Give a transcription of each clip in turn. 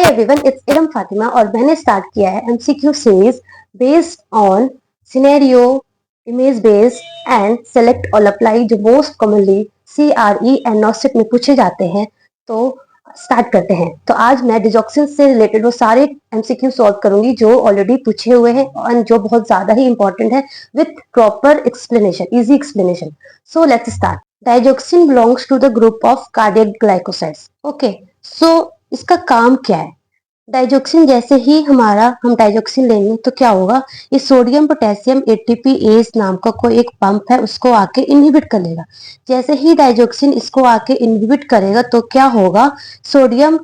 Everyone, it's Iram Fatima और मैंने start किया है MCQ series based on scenario, image based and select और अप्लाई जो मोस्ट कॉमनली सीआरई एंड नॉसिप में पूछे जाते हैं। तो स्टार्ट करते हैं। तो आज मैं डिजॉक्सिन से रिलेटेड वो सारे एमसीक्यू सॉल्व करूंगी जो ऑलरेडी पूछे हुए हैं और जो बहुत ज्यादा ही इंपॉर्टेंट है with proper explanation, easy explanation. So let's start. Digoxin belongs to the group of cardiac glycosides. Okay, so इसका काम क्या है? डाइजॉक्सिन जैसे ही हम डाइजॉक्सिन लेंगे तो क्या होगा, ये सोडियम पोटेशियम एटीपीएज नाम का कोई एक पंप है, उसको आके इनहिबिट कर लेगा। जैसे ही डाइजॉक्सिन इसको आके इनहिबिट करेगा तो क्या होगा, सोडियम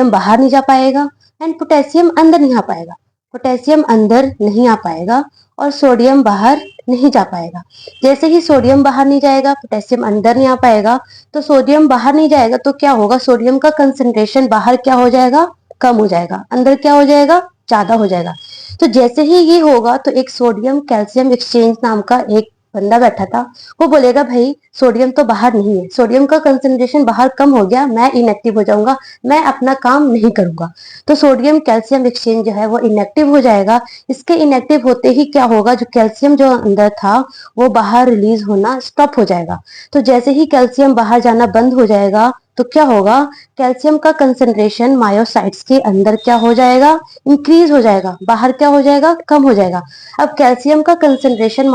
बाहर नहीं जा पाएगा एंड पोटेशियम अंदर नहीं आ पाएगा। पोटेशियम अंदर नहीं आ पाएगा और सोडियम बाहर नहीं जा पाएगा। जैसे ही सोडियम बाहर नहीं जाएगा, पोटेशियम अंदर नहीं आ पाएगा, तो सोडियम बाहर नहीं जाएगा तो क्या होगा, सोडियम का कंसंट्रेशन बाहर क्या हो जाएगा, कम हो जाएगा, अंदर क्या हो जाएगा, ज्यादा हो जाएगा। तो जैसे ही ये होगा तो एक सोडियम कैल्शियम एक्सचेंज नाम का एक बंदा बैठा था, वो बोलेगा भाई सोडियम तो बाहर नहीं है, सोडियम का कंसंट्रेशन बाहर कम हो गया, मैं इनएक्टिव हो जाऊंगा, मैं अपना काम नहीं करूंगा। तो सोडियम कैल्शियम एक्सचेंज जो है वो इनएक्टिव हो जाएगा। इसके इनएक्टिव होते ही क्या होगा, जो कैल्शियम जो अंदर था वो बाहर रिलीज होना स्टॉप हो जाएगा। तो जैसे ही कैल्शियम बाहर जाना बंद हो जाएगा तो क्या होगा, कैल्शियम का कंसंट्रेशन मायोसाइट्स के अंदर क्या हो जाएगा, इंक्रीज हो जाएगा, बाहर क्या हो जाएगा, कम हो जाएगा। अब कैल्शियम का कंसंट्रेशन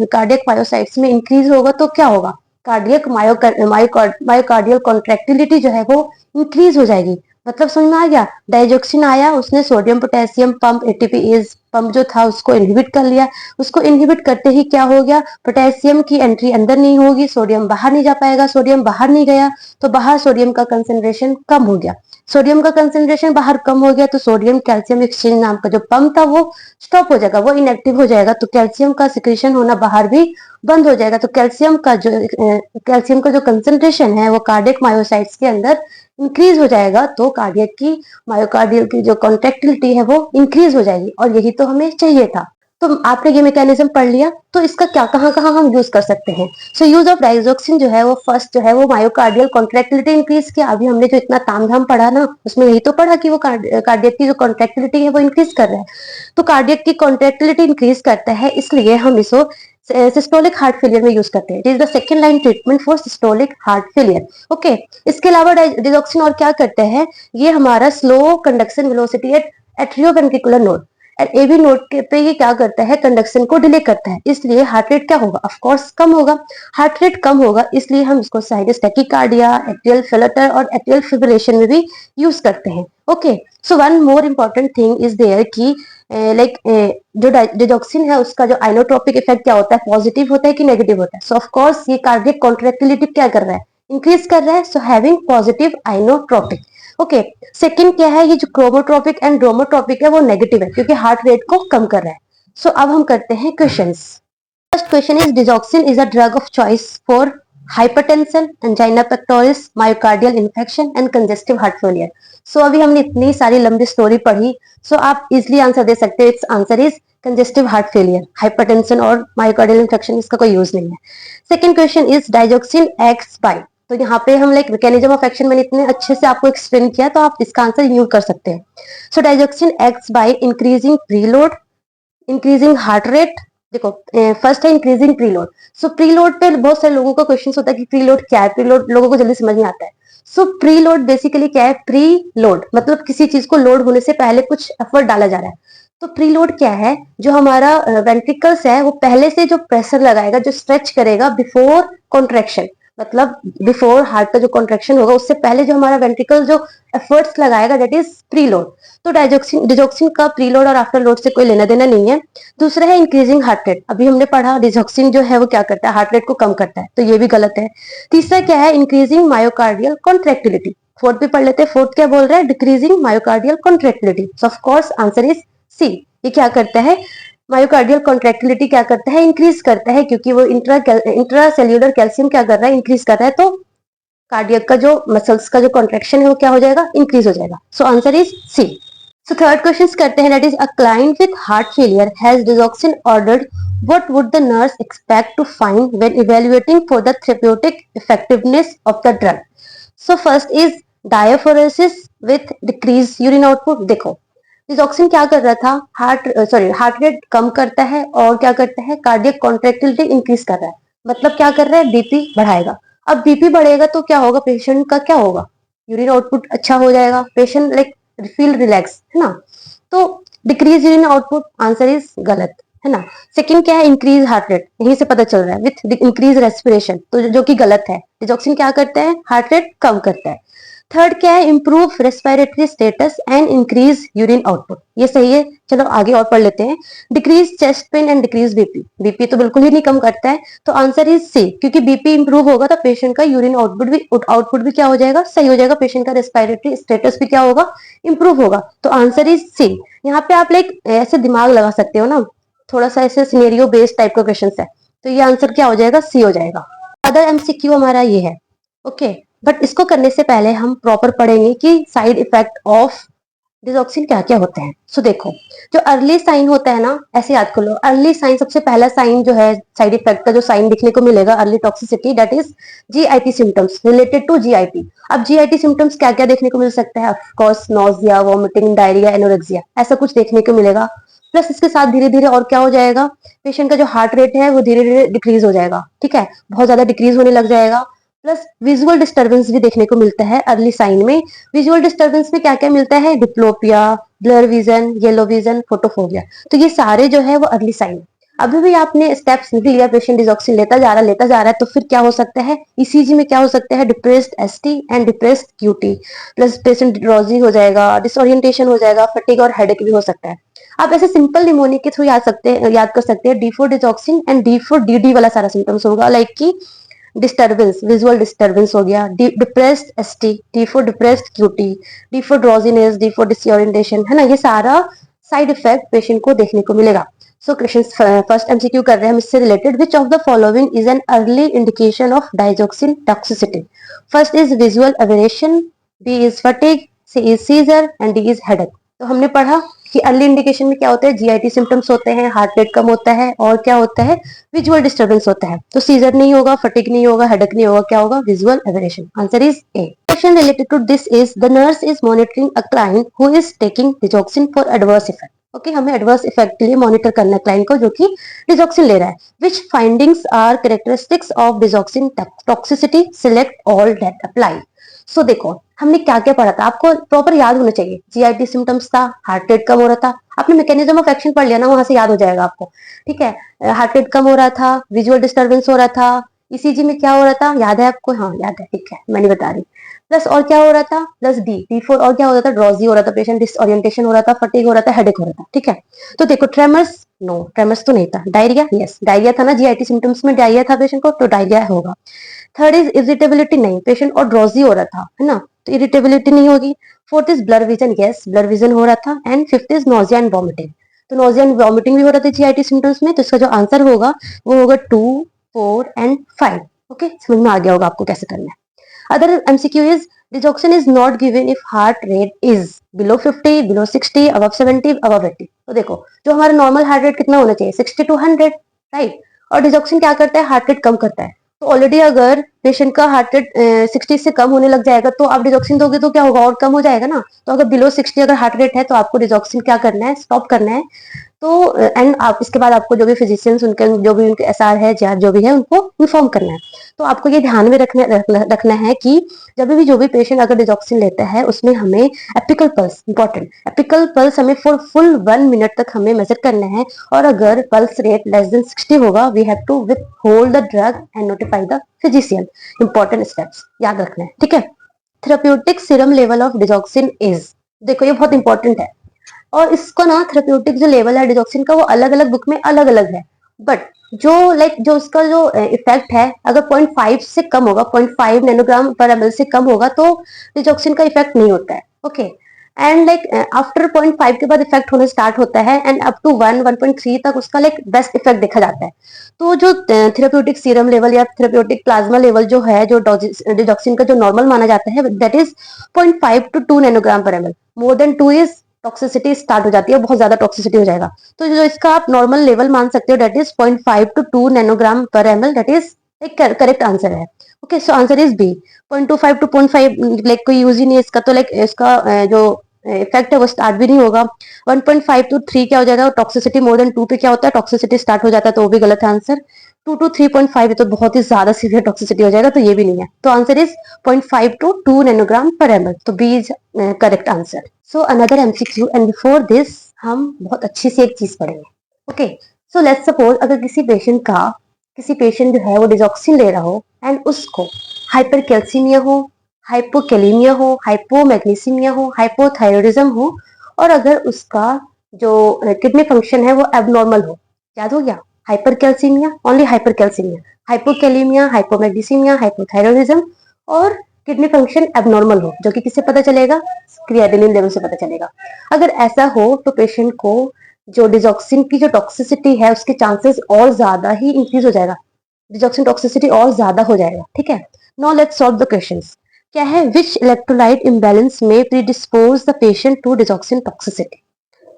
कार्डियक मायोसाइट्स में इंक्रीज होगा तो क्या होगा, कार्डियक मायोकार्डियल कॉन्ट्रैक्टिलिटी जो है वो इंक्रीज हो जाएगी। मतलब समझ में आ गया, डाइजॉक्सिन आया, उसने sodium potassium pump ATPase pump जो था उसको इनहिबिट कर लिया। उसको इनहिबिट करते ही क्या हो गया, पोटेशियम की एंट्री अंदर नहीं होगी, सोडियम बाहर नहीं जा पाएगा। सोडियम बाहर नहीं गया तो बाहर सोडियम का कंसंट्रेशन कम हो गया। सोडियम का कंसंट्रेशन बाहर कम हो गया तो सोडियम कैल्शियम एक्सचेंज नाम का जो पंप था वो स्टॉप हो जाएगा, वो इनएक्टिव हो जाएगा। तो कैल्शियम का सिक्रेशन होना बाहर भी बंद हो जाएगा। तो कैल्शियम का जो कंसंट्रेशन है वो कार्डियक मायोसाइट्स के अंदर इंक्रीज हो जाएगा। तो कार्डियक की मायोकार्डियल की जो कॉन्ट्रैक्टिलिटी है वो इंक्रीज हो जाएगी और यही तो हमें चाहिए था। तो आपने ये मैकेनिज्म पढ़ लिया, तो इसका क्या कहाँ कहाँ हम यूज कर सकते हैं। सो यूज ऑफ डाइजॉक्सिन जो है वो फर्स्ट जो है वो मायोकार्डियल कॉन्ट्रैक्टिलिटी इंक्रीज किया। अभी हमने जो इतना तामझाम पढ़ा ना, उसमें यही तो पढ़ा कि वो कार्डियक की जो कॉन्ट्रैक्टिलिटी है वो इंक्रीज कर रहा है। तो कार्डियक की कॉन्ट्रैक्टिलिटी इंक्रीज करता है, इसलिए हम इसको सिस्टोलिक हार्ट फेलियर में यूज करते हैं। It is the second line treatment for systolic heart failure. Okay, इसके अलावा डाइजॉक्सिन और क्या करते हैं, ये हमारा slow conduction velocity at atrioventricular node AV node पे ये क्या करता है, कंडक्शन को डिले करता है, इसलिए हार्ट रेट क्या होगा, ऑफ कोर्स कम होगा। हार्ट रेट कम होगा इसलिए हम इसको साइनस टैकीकार्डिया, एट्रियल फ्लटर और एट्रियल फिब्रिलेशन में भी यूज करते हैं। Okay, so one more important thing is there कि जो डाइजॉक्सिन है उसका जो आइनोट्रोपिक इफेक्ट क्या होता है, पॉजिटिव होता है कि नेगेटिव होता है। सो ऑफ कोर्स ये कार्डियक कॉन्ट्रैक्टिलिटी क्या कर रहा है, इंक्रीज कर रहा है। So having positive inotropic. Okay, second क्या है, ये जो क्रोमोट्रोपिक एंड ड्रोमोट्रोपिक है वो नेगेटिव है क्योंकि हार्ट रेट को कम कर रहा है। सो अब हम करते हैं questions. First question is digoxin is a drug of choice for hypertension, angina pectoris, myocardial infection and congestive heart failure. So अभी हमने इतनी सारी लंबी स्टोरी पढ़ी, सो आप इजिली आंसर दे सकते हैं। Its answer is congestive heart failure. Hypertension और मायोकार्डियल इन्फेक्शन इसका कोई यूज नहीं है। Second question is digoxin acts by, तो यहाँ पे हम लाइक मैकेनिज्म ऑफ एक्शन मैंने इतने अच्छे से आपको एक्सप्लेन किया तो आप इसका आंसर यूज कर सकते हैं। So digoxin acts by increasing preload, increasing heart rate. देखो फर्स्ट है इंक्रीजिंग प्रीलोड। सो प्रीलोड पे बहुत सारे लोगों का क्वेश्चन होता है कि प्रीलोड क्या है, प्रीलोड लोगों को जल्दी समझ में आता है। सो प्रीलोड बेसिकली क्या है, प्री लोड मतलब किसी चीज को लोड होने से पहले कुछ एफर्ट डाला जा रहा है। तो प्रीलोड क्या है, जो हमारा वेंट्रिकल्स है वो पहले से जो प्रेशर लगाएगा, जो स्ट्रेच करेगा बिफोर कॉन्ट्रेक्शन, मतलब बिफोर हार्ट का जो कॉन्ट्रेक्शन होगा उससे पहले जो हमारा वेंट्रिकल जो एफर्ट्स लगाएगा, दैट इज प्रीलोड। तो डिजॉक्सिन का प्रीलोड और आफ्टर लोड से कोई लेना देना नहीं है। दूसरा है इंक्रीजिंग हार्ट रेट। अभी हमने पढ़ा डिजॉक्सिन जो है वो क्या करता है, हार्ट रेट को कम करता है, तो ये भी गलत है। तीसरा क्या है, इंक्रीजिंग मायोकार्डियल कॉन्ट्रैक्टिलिटी। फोर्थ भी पढ़ लेते हैं। फोर्थ क्या बोल रहा है, decreasing myocardial contractility. So of course answer is C. ये क्या करता है, मायोकार्डियल कॉन्ट्रैक्टिलिटी क्या करता है, इंक्रीज करता है, क्योंकि वो इंट्रा सेल्यूलर कैल्शियम क्या कर रहा है, इंक्रीज कर रहा है। तो कार्डियक का जो मसल्स का जो कॉन्ट्रैक्शन है वो क्या हो जाएगा, इंक्रीज हो जाएगा। So answer is C. So third question करते हैं, that is a client with heart failure has digoxin ordered, what would the nurse expect to find when evaluating for the therapeutic effectiveness of the drug? So first is diaphoresis with decrease urine output. देखो digoxin क्या कर रहा था, heart rate कम करता है और क्या करता है, कार्डियक कॉन्ट्रेक्टिलिटी इंक्रीज कर रहा है, मतलब क्या कर रहा है, बीपी बढ़ाएगा। अब बीपी बढ़ेगा तो क्या होगा, पेशेंट का क्या होगा, यूरिन आउटपुट अच्छा हो जाएगा, पेशेंट लाइक फील रिलैक्स, है ना। तो decrease urine output, answer is गलत, है ना। सेकंड क्या है, इंक्रीज हार्ट रेट, यहीं से पता चल रहा है, विथ इंक्रीज रेस्पिरेशन, तो जो कि गलत है। डिजॉक्सिन क्या करता है, हार्ट रेट कम करता है। थर्ड क्या है, improve respiratory status and increase urine output, ये सही है। चलो आगे और पढ़ लेते हैं। Decrease chest pain and decrease BP, BP तो बिल्कुल ही नहीं कम करता है, तो आंसर इज सी, क्योंकि बीपी इंप्रूव होगा तो पेशेंट का यूरिन आउटपुट भी क्या हो जाएगा, सही हो जाएगा, पेशेंट का रेस्पिरेटरी स्टेटस भी क्या होगा, इंप्रूव होगा, तो आंसर इज सी। यहाँ पे आप लाइक ऐसे दिमाग लगा सकते हो ना, थोड़ा सा ऐसे सिनेरियो बेस्ड टाइप का क्वेश्चन है, तो ये आंसर क्या हो जाएगा, सी हो जाएगा। अदर एमसीक्यू हमारा ये है, ओके। बट इसको करने से पहले हम प्रॉपर पढ़ेंगे कि साइड इफेक्ट ऑफ डिजॉक्सिन क्या क्या होते हैं। सो देखो, जो अर्ली साइन होता है ना, ऐसे याद कर लो, अर्ली साइन, सबसे पहला साइन जो है साइड इफेक्ट का, जो साइन दिखने को मिलेगा early toxicity, that is GIT symptoms related to GIT. अब जीआईटी सिम्टम्स क्या क्या देखने को मिल सकता है, of course nausea, vomiting, diarrhoea, anorexia, ऐसा कुछ देखने को मिलेगा। प्लस इसके साथ धीरे धीरे और क्या हो जाएगा, पेशेंट का जो हार्ट रेट है वो धीरे धीरे डिक्रीज हो जाएगा, ठीक है, बहुत ज्यादा डिक्रीज होने लग जाएगा। प्लस विजुअल डिस्टर्बेंस भी देखने को मिलता है अर्ली साइन में। विजुअल डिस्टर्बेंस में क्या क्या मिलता है, diplopia, blur vision, yellow vision, photophobia, तो ये सारे जो है वो अर्ली साइन। अभी भी आपने स्टेप्स नहीं लिया, पेशेंट डिजॉक्सिन लेता जा रहा है, तो फिर क्या हो सकता है, ईसीजी में क्या हो सकता है, depressed ST and depressed QT, plus patient drowsy हो जाएगा, डिसोरिएंटेशन हो जाएगा, फटीग और हेडेक भी हो सकता है। आप ऐसे सिंपल निमोनिया के थ्रू याद कर सकते हैं, डी4 डिजॉक्सिन एंड डी4 डीडी वाला सारा सिम्टम्स होगा, लाइक की डिस्टर्बेंस, विजुअल डिस्टर्बेंस हो गया, depressed ST, D for depressed QT, D for drowsiness, D for disorientation, है ना, ये सारा साइड इफेक्ट पेशेंट को देखने को मिलेगा। सो क्वेश्चन फर्स्ट एमसीक्यू कर रहे हैं हम इससे related, which of the following is an early indication of digoxin toxicity. First is visual aberration, B is fatigue, C is seizure and D is headache. तो हमने पढ़ा कि अर्ली इंडिकेशन में क्या होता है, जीआईटी सिम्टम्स होते हैं, हार्ट रेट कम होता है, और क्या होता है, विजुअल डिस्टर्बेंस होता है। तो सीजर नहीं होगा, फटिक नहीं होगा, हेडेक नहीं होगा, क्या होगा, visual aberration, answer is A. Question related to this is, the nurse is monitoring a client who is taking digoxin for adverse effect. Okay, हमें एडवर्स इफेक्ट के लिए मॉनिटर करना है क्लाइंट को जो कि डिजॉक्सिन ले रहा है। Which findings are characteristics of digoxin toxicity, select all that apply. So देखो हमने क्या क्या पढ़ा था, आपको प्रॉपर याद होना चाहिए। जीआईटी सिम्टम्स था, हार्ट रेट कम हो रहा था, आपने मैकेनिज्म ऑफ एक्शन पढ़ लिया ना, वहां से याद हो जाएगा आपको, ठीक है। हार्ट रेट कम हो रहा था, विजुअल डिस्टर्बेंस हो रहा था, ईसीजी में क्या हो रहा था, याद है आपको, हाँ याद है, ठीक है, मैं नहीं बता रही। प्लस और क्या हो रहा था, प्लस डी डी फोर, और क्या हो रहा था, ड्रॉजी हो रहा था, पेशेंट डिसओरिएंटेशन हो रहा था, फटीग हो रहा था, हेडेक हो रहा था, ठीक है। तो देखो ट्रेमर्स, नो ट्रेमर्स तो नहीं था। डायरिया, यस डायरिया था ना, जीआईटी सिम्टम्स में डायरिया था पेशेंट को, तो डायरिया होगा। थर्ड इज इरिटेबिलिटी, नहीं, पेशेंट और ड्रॉजी हो रहा था, है ना, तो इरिटेबिलिटी नहीं होगी। Fourth is blur vision, yes blur vision हो रहा था। And fifth is nausea and vomiting, तो नोजिया एंड वॉमिटिंग भी हो रहा था जीआईटी सिम्टम्स में, तो इसका जो आंसर होगा वो होगा 2, 4 एंड 5। ओके, समझ में आ गया होगा आपको कैसे करना है। Other MCQ is, digoxin is not given if heart rate is below 50, below 60, above 70, above 80। तो देखो जो हमारा नॉर्मल हार्ट रेट कितना होना चाहिए, 60 to 100, राइट। और डिजॉक्सिन क्या करता है, हार्ट रेट कम करता है। तो ऑलरेडी अगर पेशेंट का हार्ट रेट 60 से कम होने लग जाएगा, तो आप डिजॉक्सिन दोगे तो क्या होगा, और कम हो जाएगा ना। तो अगर बिलो 60 अगर हार्ट रेट है, तो आपको डिजॉक्सिन क्या करना है, स्टॉप करना है। तो एंड आप इसके बाद आपको जो भी फिजिशियंस उनके जो भी उनके एसआर है या जो भी है उनको इन्फॉर्म करना है। तो आपको ये ध्यान में रखना है कि जब भी जो भी पेशेंट अगर डिजॉक्सिन लेता है, उसमें हमें apical pulse, important, apical pulse हमें फॉर फुल 1 मिनट तक हमें मेजर करना है। और अगर पल्स रेट लेस देन 60 होगा, we have to withhold the drug and notify the physician. Important steps याद रखना है, ठीक है। Therapeutic serum level of digoxin is, देखो ये बहुत इंपॉर्टेंट है। और इसको ना थेरेप्यूटिक जो लेवल है डिजॉक्सिन का, वो अलग अलग बुक में अलग अलग है। बट जो लाइक जो उसका जो इफेक्ट है, अगर 0.5 से कम होगा, 0.5 नैनोग्राम पर एमएल से कम होगा, तो डिजॉक्सिन का इफेक्ट नहीं होता है। ओके, एंड लाइक आफ्टर 0.5 के बाद इफेक्ट होना स्टार्ट होता है, एंड अप टू 1.3 तक उसका लाइक बेस्ट इफेक्ट देखा जाता है। तो जो थेरेप्यूटिक सीरम लेवल या थेरेप्यूटिक प्लाज्मा लेवल जो है, जो डिजॉक्सिन का जो नॉर्मल माना जाता है, that is 0.5 to 2 nanogram per ML. More than 2 is toxicity start हो जाती है, बहुत ज्यादा टॉक्सिसिटी हो जाएगा। तो जो इसका आप नॉर्मल लेवल मान सकते हो, that is 0.5 to 2 nanogram per mL, that is एक करेक्ट आंसर है। Okay, so answer is B. 0.25 to 0.5 like कोई यूज ही नहीं है इसका, तो लाइक इसका जो इफेक्ट है वो स्टार्ट भी नहीं होगा। 1.5 टू 3 क्या हो जाएगा, टॉक्सिसिटी मोर देन 2 पे क्या होता है, टॉक्सिसिटी स्टार्ट हो जाता है, तो वो भी गलत है आंसर। 2 टू 3.5 तो बहुत ही ज्यादा सीवियर टॉक्सिसिटी हो जाएगा, तो ये भी नहीं है। तो answer is 0.5 to 2 nanogram per mL, तो B is correct answer. So another MCQ, and before this हम बहुत अच्छी सी एक चीज पढ़ेंगे। ओके, सो लेट्स सपोज अगर किसी पेशेंट जो है वो डिजॉक्सिन ले रहा हो एंड उसको हाइपरकैल्सीमिया हो, हाइपोकैलीमिया हो, हाइपोमैग्नीसीमिया हो, हाइपोथायरॉयडिज्म हो, और अगर उसका जो किडनी फंक्शन है वो एबनॉर्मल हो। याद हो गया, hypercalcaemia, only hypercalcaemia, hypokalemia, hypomagnesemia, hypothyroidism, और किडनी फंक्शन एबनॉर्मल हो, जो कि किससे पता चलेगा, क्रिएटिनिन लेवल से पता चलेगा। अगर ऐसा हो तो पेशेंट को जो डिजॉक्सिन की जो टॉक्सिसिटी है उसके चांसेस और ज्यादा ही इंक्रीज हो जाएगा, डिजॉक्सिन टॉक्सिसिटी और ज्यादा हो जाएगा। ठीक है, now let's solve the questions. क्या है, विच इलेक्ट्रोलाइट इम्बैलेंस में predispose the patient to digoxin toxicity,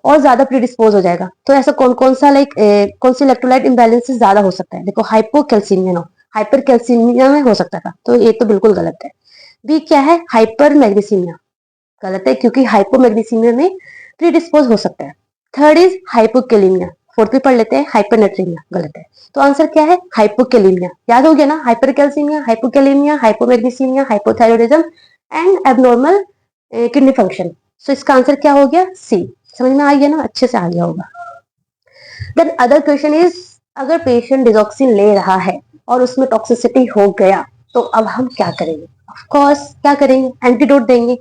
और ज्यादा प्रीडिस्पोज हो जाएगा। तो ऐसा कौन कौन सा कौन सी इलेक्ट्रोलाइट इम्बैलेंस ज्यादा हो सकता है, देखो हाइपोकैल्सीमिया, नो हाइपरकैल्सीमिया में हो सकता था, तो ये तो बिल्कुल गलत है। बी क्या है, हाइपर मैग्नीसीमिया, गलत है क्योंकि हाइपोमैग्नीसीमिया में प्रीडिस्पोज हो सकता है। थर्ड इज हाइपोकैलीमिया, फोर्थ भी पढ़ लेते हैं, हाइपरनेट्रीमिया, गलत है। तो आंसर क्या है, हाइपोकैलीमिया। याद हो गया ना, hypercalcemia, hypokalemia, hypomagnesemia, hypothyroidism and abnormal kidney function. So इसका आंसर क्या हो गया, सी। समझ में आ गया ना, अच्छे से आ गया होगा। देन अदर क्वेश्चन इज, अगर पेशेंट डिजॉक्सिन ले रहा है और उसमें टॉक्सिसिटी हो गया तो अब हम क्या करेंगे। ऑफ कोर्स क्या करेंगे, एंटीडोट देंगे।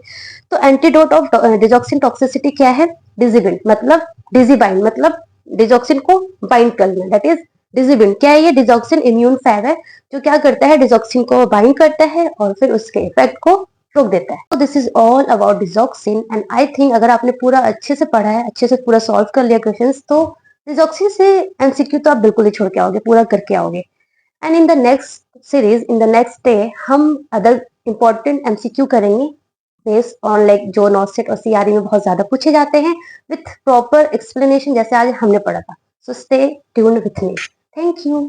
तो एंटीडोट ऑफ डिजॉक्सिन टॉक्सिसिटी क्या है, डिजिबिन, मतलब डिजिबाइन, मतलब डिजॉक्सिन को बाइंड करना, दैट इज डिजिबिन। क्या है ये, डिजॉक्सिन इम्यून फैग है जो क्या करता है, डिजॉक्सिन को बाइंड करता है और फिर उसके इफेक्ट को रोक देता है। तो this is all about digoxin, and I think अगर आपने पूरा अच्छे से पढ़ा है, अच्छे से पूरा सॉल्व कर लिया क्वेश्चंस, तो डिजॉक्सिन से एमसीक्यू तो आप बिल्कुल ही छोड़ के आओगे, पूरा करके आओगे। And in the next series, in the next day, हम अदर इंपॉर्टेंट एमसीक्यू करेंगे बेस्ड ऑन लाइक जो नॉसेट और सीआरई में बहुत ज्यादा पूछे जाते हैं, विथ प्रॉपर एक्सप्लेनेशन, जैसे आज हमने पढ़ा था। So stay tuned with me. Thank you.